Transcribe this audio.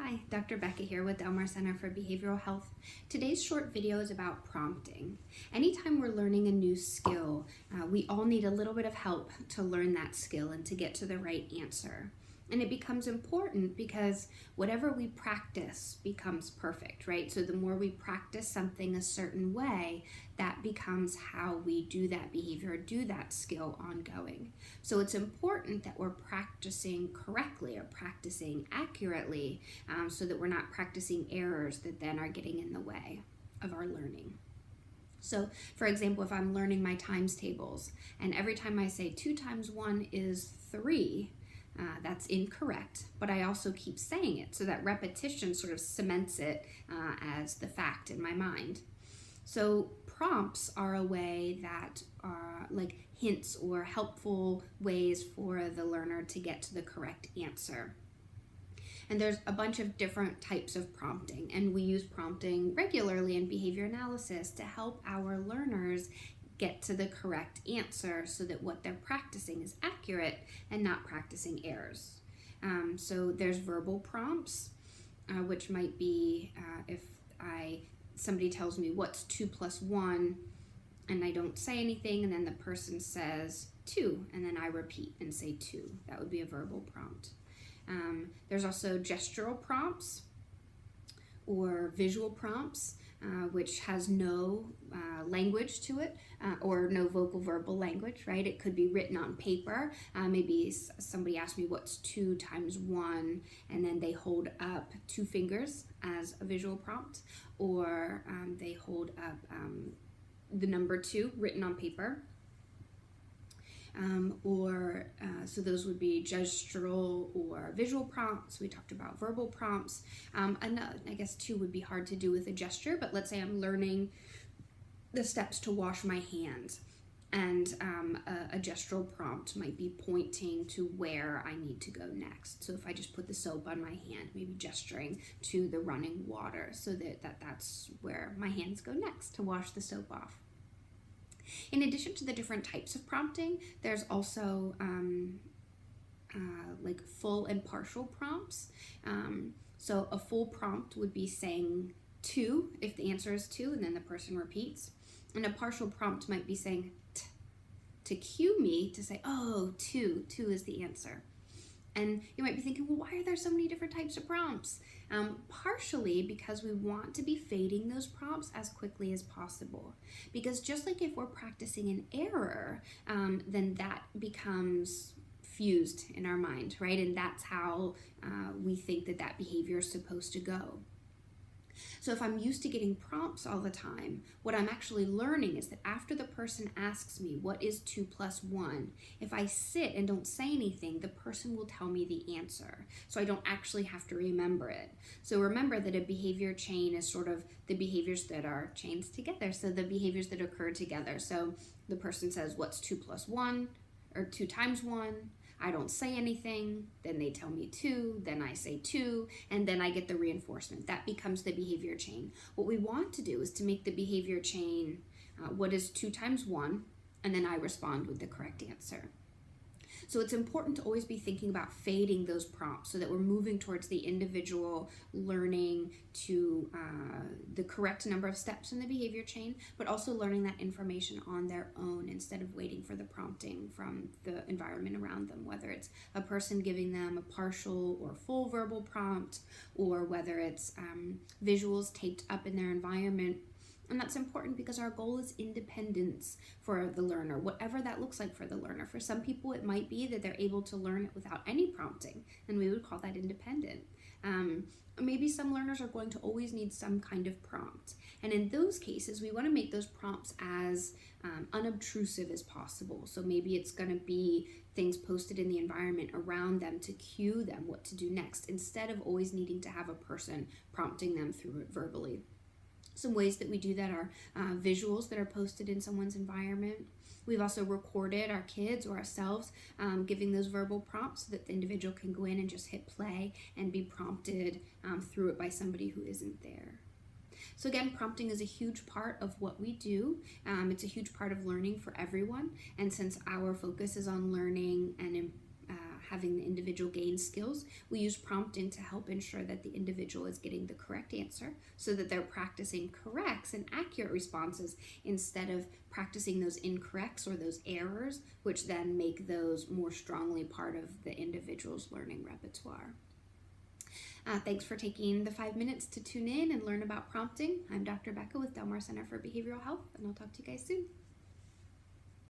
Hi, Dr. Becca here with Delmar Center for Behavioral Health. Today's short video is about prompting. Anytime we're learning a new skill, we all need a little bit of help to learn that skill and to get to the right answer. And it becomes important because whatever we practice becomes perfect, right? So the more we practice something a certain way, that becomes how we do that behavior, do that skill ongoing. So it's important that we're practicing correctly or practicing accurately so that we're not practicing errors that then are getting in the way of our learning. So, for example, if I'm learning my times tables, and every time I say 2 times 1 is 3, that's incorrect, but I also keep saying it, so that repetition sort of cements it as the fact in my mind. So prompts are a way that are like hints or helpful ways for the learner to get to the correct answer. And there's a bunch of different types of prompting, and we use prompting regularly in behavior analysis to help our learners get to the correct answer so that what they're practicing is accurate and not practicing errors. So there's verbal prompts, which might be if somebody tells me what's 2 plus 1 and I don't say anything, and then the person says 2 and then I repeat and say 2. That would be a verbal prompt. There's also gestural prompts or visual prompts, which has no language to it or no vocal verbal language, right? It could be written on paper. Maybe somebody asked me what's 2 times 1, and then they hold up 2 fingers as a visual prompt, or they hold up the number 2 written on paper. So those would be gestural or visual prompts. We talked about verbal prompts. And I guess 2 would be hard to do with a gesture, but let's say I'm learning the steps to wash my hands, and a gestural prompt might be pointing to where I need to go next. So if I just put the soap on my hand, maybe gesturing to the running water so that's where my hands go next to wash the soap off. In addition to the different types of prompting, there's also like full and partial prompts. So a full prompt would be saying 2 if the answer is 2, and then the person repeats. And a partial prompt might be saying t to cue me to say, oh, 2 is the answer. And you might be thinking, well, why are there so many different types of prompts? Partially because we want to be fading those prompts as quickly as possible. Because just like if we're practicing an error, then that becomes fused in our mind, right? And that's how we think that behavior is supposed to go. So if I'm used to getting prompts all the time, what I'm actually learning is that after the person asks me, what is 2 plus 1? If I sit and don't say anything, the person will tell me the answer. So I don't actually have to remember it. So remember that a behavior chain is sort of the behaviors that are chains together. So the behaviors that occur together. So the person says, what's 2 plus 1? Or 2 times 1? I don't say anything, then they tell me 2, then I say 2, and then I get the reinforcement. That becomes the behavior chain. What we want to do is to make the behavior chain, what is 2 times 1, and then I respond with the correct answer. So it's important to always be thinking about fading those prompts so that we're moving towards the individual learning to the correct number of steps in the behavior chain, but also learning that information on their own instead of waiting for the prompting from the environment around them, whether it's a person giving them a partial or full verbal prompt, or whether it's visuals taped up in their environment. And that's important because our goal is independence for the learner, whatever that looks like for the learner. For some people, it might be that they're able to learn it without any prompting, and we would call that independent. Maybe some learners are going to always need some kind of prompt. And in those cases, we want to make those prompts as unobtrusive as possible. So maybe it's going to be things posted in the environment around them to cue them what to do next, instead of always needing to have a person prompting them through it verbally. Some ways that we do that are visuals that are posted in someone's environment. We've also recorded our kids or ourselves giving those verbal prompts so that the individual can go in and just hit play and be prompted through it by somebody who isn't there. So again, prompting is a huge part of what we do. It's a huge part of learning for everyone. And since our focus is on learning and having the individual gain skills. We use prompting to help ensure that the individual is getting the correct answer so that they're practicing corrects and accurate responses instead of practicing those incorrects or those errors, which then make those more strongly part of the individual's learning repertoire. Thanks for taking the 5 minutes to tune in and learn about prompting. I'm Dr. Becca with Del Mar Center for Behavioral Health, and I'll talk to you guys soon.